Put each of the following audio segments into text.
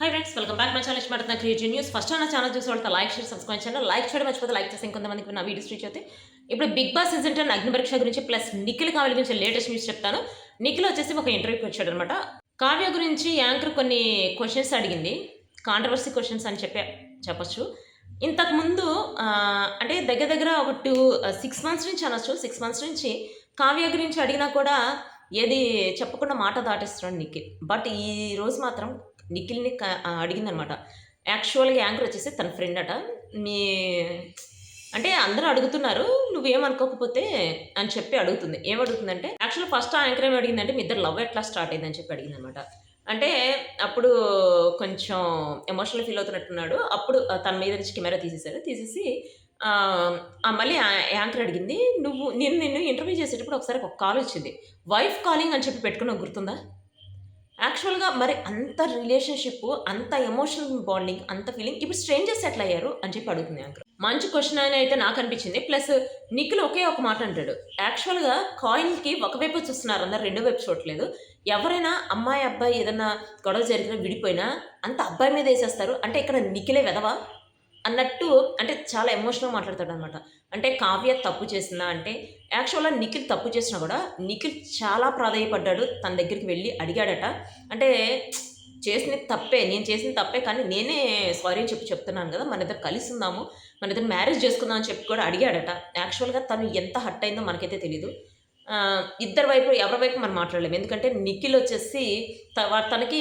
Hi friends, welcome back my channel ఇష్టపడుతున్న creative news. First నా channel చూసే వాళ్ళతో లైక్ షేర్ సబ్స్క్రైబ్ చేయండి. లైక్ చేయడం మర్చిపోతే లైక్ చేసి ఇంకొంతమందికి నా వీడియోస్ రీచ్ అవుతాయి. ఇప్పుడు బిగ్ బాస్ సీజన్ 10 అగ్ని పరీక్ష గురించి ప్లస్ నిఖిల్ కావ్య గురించి లేటెస్ట్ న్యూస్ చెప్తాను. నిఖిల్ వచ్చేసి ఒక ఇంటర్వ్యూకి వచ్చాడు అనమాట. కావ్య గురించి యాంకర్ కొన్ని క్వశ్చన్స్ అడిగింది. కాంట్రవర్సీ క్వశ్చన్స్ అని చెప్పొచ్చు. ఇంతకుముందు అంటే దగ్గర దగ్గర ఒక 6 మంత్స్ నుంచి అనొచ్చు. 6 మంత్స్ నుంచి కావ్య గురించి అడిగినా కూడా ఏది చెప్పకుండా మాట దాటేస్తున్నాడు నిఖిల్. బట్ ఈ రోజు మాత్రం నిఖిల్ని అడిగిందనమాట. యాక్చువల్గా యాంకర్ వచ్చేసి తన ఫ్రెండ్ అట. మీ అంటే అందరూ అడుగుతున్నారు, నువ్వేమనుకోకపోతే అని చెప్పి అడుగుతుంది. ఏమడుగుతుందంటే యాక్చువల్ ఫస్ట్ యాంకర్ ఏమి అడిగిందంటే మీ ఇద్దరు లవ్ ఎట్లా స్టార్ట్ అయిందని చెప్పి అడిగిందనమాట. అంటే అప్పుడు కొంచెం ఎమోషనల్ ఫీల్ అవుతున్నట్టున్నాడు. అప్పుడు తన మీద నుంచి కెమెరా తీసేసి మళ్ళీ యాంకర్ అడిగింది, నిన్ను ఇంటర్వ్యూ చేసేటప్పుడు ఒకసారి ఒక కాల్ వచ్చింది, వైఫ్ కాలింగ్ అని చెప్పి పెట్టుకున్నావు, గుర్తుందా? యాక్చువల్‌గా మరి అంత రిలేషన్‌షిప్పు, అంత ఎమోషనల్ బాండింగ్, అంత ఫీలింగ్ ఇప్పుడు స్ట్రేంజర్స్ ఎట్లా అయ్యారు అని చెప్పి అడుగుతుంది యాంకర్. మంచి క్వెషన్ అని అయితే నాకు అనిపించింది. ప్లస్ నిఖిల్ ఒకే ఒక మాట అంటాడు. యాక్చువల్‌గా కాయిన్‌కి ఒకవైపు చూస్తున్నారు అందరూ, రెండో వైపు చూడట్లేదు. ఎవరైనా అమ్మాయి, అబ్బాయి ఏదన్నా గొడవ జరిగినా విడిపోయినా అంత అబ్బాయి మీద ఏసేస్తారు. అంటే ఇక్కడ నిఖిలే వెధవా అన్నట్టు, అంటే చాలా ఎమోషనల్‌గా మాట్లాడతాడనమాట. అంటే కావ్య తప్పు చేసిందా అంటే యాక్చువల్‌గా నిఖిల్ తప్పు చేసినా కూడా నిఖిల్ చాలా ప్రాధేయపడ్డాడు. తన దగ్గరికి వెళ్ళి అడిగాడట. అంటే చేసింది తప్పే, నేను చేసింది తప్పే, కానీ నేనే సారీ అని చెప్తున్నాను కదా, మనిద్దరం కలిసి ఉందాము, మనిద్దరం మ్యారేజ్ చేసుకుందాం అని చెప్పి కూడా అడిగాడట. యాక్చువల్‌గా తను ఎంత హర్ట్ అయిందో మనకైతే తెలీదు. ఇద్దరి వైపు ఎవరి వైపు మనం మాట్లాడలేము. ఎందుకంటే నిఖిల్ వచ్చేసి తనకి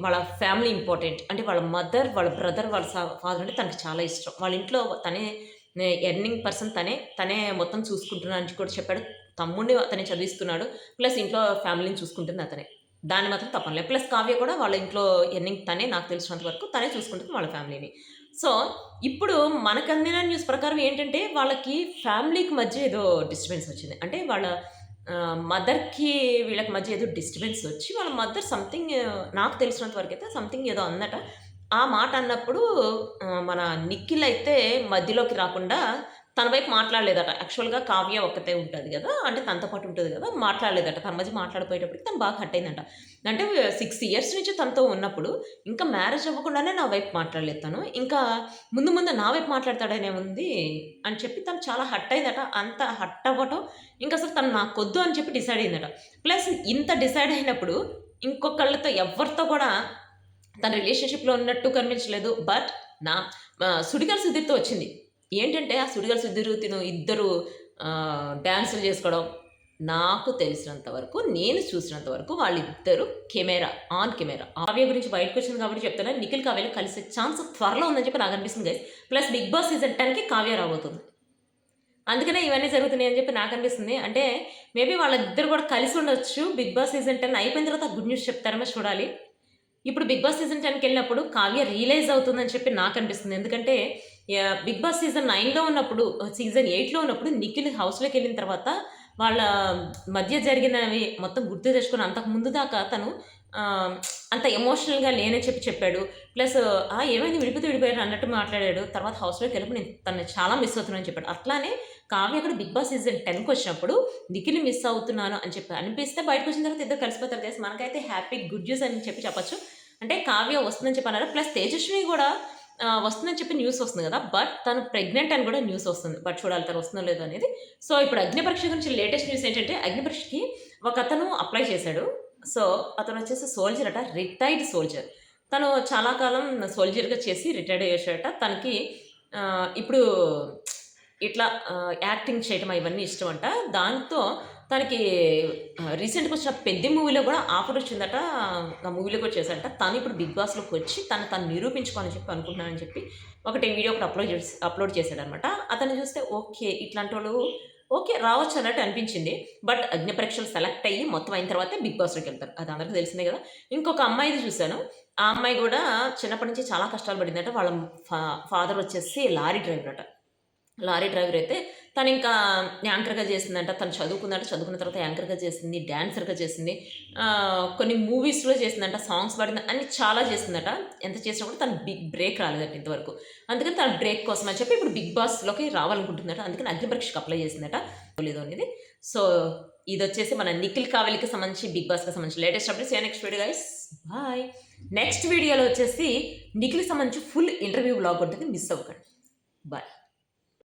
వాళ్ళ ఫ్యామిలీ ఇంపార్టెంట్. అంటే వాళ్ళ మదర్, వాళ్ళ బ్రదర్, వాళ్ళ ఫాదర్ అంటే తనకి చాలా ఇష్టం. వాళ్ళ ఇంట్లో తనే ఎర్నింగ్ పర్సన్, తనే మొత్తం చూసుకుంటున్నా అని కూడా చెప్పాడు. తమ్ముడిని అతనే చదివిస్తున్నాడు. ప్లస్ ఇంట్లో ఫ్యామిలీని చూసుకుంటుంది అతనే. దాన్ని మాత్రం తప్పనలేదు. ప్లస్ కావ్య కూడా వాళ్ళ ఇంట్లో ఎర్నింగ్ తనే, నాకు తెలిసినంత వరకు తనే చూసుకుంటుంది వాళ్ళ ఫ్యామిలీని. సో ఇప్పుడు మనకు అందిన న్యూస్ ప్రకారం ఏంటంటే వాళ్ళకి ఫ్యామిలీకి మధ్య ఏదో డిస్టర్బెన్స్ వచ్చింది. అంటే వాళ్ళ మదర్‌కి వీళ్ళకి మధ్య ఏదో డిస్టర్బెన్స్ వచ్చి వాళ్ళ మదర్ సంథింగ్, నాకు తెలిసినంత వరకైతే సంథింగ్ ఏదో అందట. ఆ మాట అన్నప్పుడు మన నిఖిల్ అయితే మధ్యలోకి రాకుండా తన వైపు మాట్లాడలేదట. యాక్చువల్‌గా కావ్య ఒక్కతే ఉంటది గదా, అంటే తనతో పాటు ఉంటది గదా, మాట్లాడలేదట. తన మధ్య మాట్లాడపోయేటప్పటికి తను బాగా హర్ట్ అయిందంట. అంటే 6 ఇయర్స్ నుంచి తనతో ఉన్నప్పుడు ఇంకా మ్యారేజ్ అవ్వకుండానే నా వైపు మాట్లాడలేదు తను. ఇంకా ముందు ముందు నా వైపు మాట్లాడతాడనే ఉంది అని చెప్పి తను చాలా హర్ట్ అయిందట. అంత హర్ట్ అవ్వటం ఇంకసలు తను నాకొద్దు అని చెప్పి డిసైడ్ అయిందట. ప్లస్ ఇంత డిసైడ్ అయినప్పుడు ఇంకొకళ్ళతో ఎవ్వరితో కూడా తన రిలేషన్‌షిప్‌లో ఉన్నట్టు కనిపించలేదు. బట్ నా సుడిగాలి సుధీర్‌తో వచ్చింది. ఏంటంటే ఆ సుడిగాలి సుధీర్ ఇద్దరు డాన్సులు చేసుకోవడం, నాకు తెలిసినంత వరకు, నేను చూసినంత వరకు వాళ్ళిద్దరూ ఆన్ కెమెరా. కావ్య గురించి బయటకొచ్చింది కాబట్టి చెప్తున్నా. నిఖిల్ కావ్యలు కలిసే ఛాన్స్ త్వరలో ఉందని చెప్పి నాకు అనిపిస్తుంది guys. Plus Bigg Boss season 10కి కావ్య రాబోతుంది. అందుకనే ఇవన్నీ జరుగుతున్నాయి అని చెప్పి నాకు అనిపిస్తుంది. అంటే మేబీ వాళ్ళిద్దరు కూడా కలిసి ఉండొచ్చు. బిగ్ బాస్ సీజన్ 10 అయిపోయిన తర్వాత గుడ్ న్యూస్ చెప్తారేమో చూడాలి. ఇప్పుడు బిగ్ బాస్ సీజన్ 10కి వెళ్ళినప్పుడు కావ్య రియలైజ్ అవుతుందని చెప్పి నాకు అనిపిస్తుంది. ఎందుకంటే బిగ్ బాస్ సీజన్ 9లో ఉన్నప్పుడు, సీజన్ 8లో ఉన్నప్పుడు నిఖిల్ హౌస్లోకి వెళ్ళిన తర్వాత వాళ్ళ మధ్య జరిగినవి మొత్తం గుర్తు తెచ్చుకొని అంతకు ముందు దాకా తను అంత ఎమోషనల్గా లేనని చెప్పాడు. ప్లస్ ఏమైంది విడిపోయారు అన్నట్టు మాట్లాడాడు. తర్వాత హౌస్లోకి వెళ్ళినప్పుడు నేను తను చాలా మిస్ అవుతున్నానని చెప్పాడు. అట్లానే కావ్య కూడా బిగ్ బాస్ సీజన్ 10కి వచ్చినప్పుడు నిఖిల్ మిస్ అవుతున్నాను అని చెప్పి అనిపిస్తే బయటకు వచ్చిన తర్వాత ఇద్దరు కలిసిపోతారు కదా, మనకైతే హ్యాపీ గుడ్ న్యూస్ అని చెప్పచ్చు. అంటే కావ్య వస్తుందని చెప్పి అన్నారు. ప్లస్ తేజస్వి కూడా వస్తుందని చెప్పి న్యూస్ వస్తుంది కదా, బట్ తను ప్రెగ్నెంట్ అని కూడా న్యూస్ వస్తుంది. బట్ చూడాలి తను వస్తుందో లేదో అనేది. సో ఇప్పుడు అగ్ని పరీక్ష గురించి లేటెస్ట్ న్యూస్ ఏంటంటే అగ్ని పరీక్షకి ఒక అతను అప్లై చేశాడు. సో అతను వచ్చేసి సోల్జర్ అట, రిటైర్డ్ సోల్జర్. తను చాలా కాలం సోల్జర్గా చేసి రిటైర్డ్ అయ్యాడట. తనకి ఇప్పుడు ఇట్లా యాక్టింగ్ చేయటం ఇవన్నీ ఇష్టం అంట. దాంతో తనకి రీసెంట్గా వచ్చిన పెద్ద మూవీలో కూడా ఆఫర్ వచ్చిందట. ఆ మూవీలో కూడా చేశాడట. తను ఇప్పుడు బిగ్ బాస్లోకి వచ్చి తను నిరూపించుకోవాలని చెప్పి అనుకుంటున్నానని చెప్పి ఒకటి వీడియో ఒకటి అప్లోడ్ చేశాడనమాట. అతన్ని చూస్తే ఓకే, ఇట్లాంటి వాళ్ళు ఓకే రావచ్చు అన్నట్టు అనిపించింది. బట్ అగ్ని పరీక్షలు సెలెక్ట్ అయ్యి మొత్తం అయిన తర్వాతే బిగ్ బాస్లోకి వెళ్తారు, అది అందరికీ తెలిసిందే కదా. ఇంకొక అమ్మాయిది చూశాను. ఆ అమ్మాయి కూడా చిన్నప్పటి నుంచి చాలా కష్టాలు పడిందట. వాళ్ళ ఫాదర్ వచ్చేసి లారీ డ్రైవర్ అట. లారీ డ్రైవర్ అయితే తను ఇంకా యాంకర్గా చేసిందంట. తను చదువుకున్న తర్వాత యాంకర్గా చేసింది, డాన్సర్గా చేసింది, కొన్ని మూవీస్లో చేసిందంట, సాంగ్స్ పాడింది, అన్ని చాలా చేసిందట. ఎంత చేసినా కూడా తను బిగ్ బ్రేక్ రాలేదట ఇంతవరకు. అందుకని తన బ్రేక్ కోసం అని చెప్పి ఇప్పుడు బిగ్ బాస్లోకి రావాలనుకుంటుందట. అందుకని అగ్ని పరీక్షకు అప్లై చేసిందట, లేదో అనేది. సో ఇది వచ్చేసి మన నిఖిల్ కావ్యకి సంబంధించి బిగ్ బాస్కి సంబంధించి latest updates. Next video guys. Bye. Next వీడియోలో వచ్చేసి నిఖిల్కి సంబంధించి ఫుల్ ఇంటర్వ్యూ బ్లాగ్ ఉంటుంది, మిస్ అవ్వకండి. బాయ్.